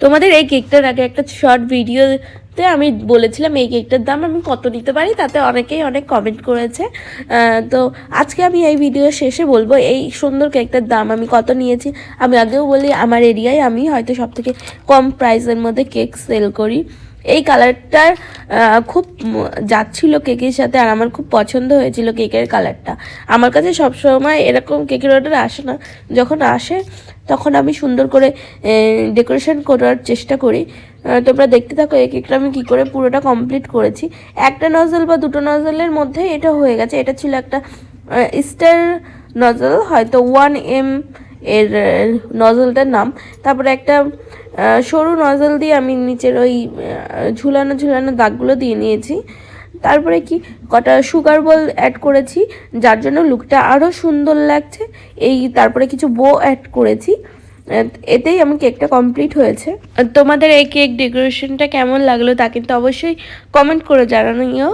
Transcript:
তোমাদের এই কেকটার আগে একটা শর্ট ভিডিওতে আমি বলেছিলাম এই কেকটার দাম আমি কত নিতে পারি, তাতে অনেকেই অনেক কমেন্ট করেছে। তো আজকে আমি এই ভিডিও শেষে বলবো এই সুন্দর কেকটার দাম আমি কত নিয়েছি। আমি আগেও বলি আমার এরিয়ায় আমি হয়তো সবথেকে কম প্রাইসের মধ্যে কেক সেল করি। এই কালারটার খুব যাচ্ছিল কেকের সাথে, আর আমার খুব পছন্দ হয়েছিল কেকের কালারটা। আমার কাছে সবসময় এরকম কেকের অর্ডার আসে না, যখন আসে তখন আমি সুন্দর করে ডেকোরেশন করার চেষ্টা করি। তোমরা দেখতে থাকো এই কেকটা আমি কী করে পুরোটা কমপ্লিট করেছি। একটা নজল বা দুটো নজলের মধ্যে এটা হয়ে গেছে। এটা ছিল একটা স্টার নজল, হয়তো 1M এর নজলটার নাম। তারপরে একটা সরু নজল দিয়ে আমি নিচের ওই ঝুলানো ঝুলানো দাগগুলো দিয়ে নিয়েছি। তারপরে কি কটা সুগার বল অ্যাড করেছি, যার জন্য লুকটা আরও সুন্দর লাগছে। তারপরে কিছু বো অ্যাড করেছি, এতেই আমার কেকটা কমপ্লিট হয়েছে। তোমাদের এই কেক ডেকোরেশনটা কেমন লাগলো তা কিন্তু অবশ্যই কমেন্ট করে জানানিও।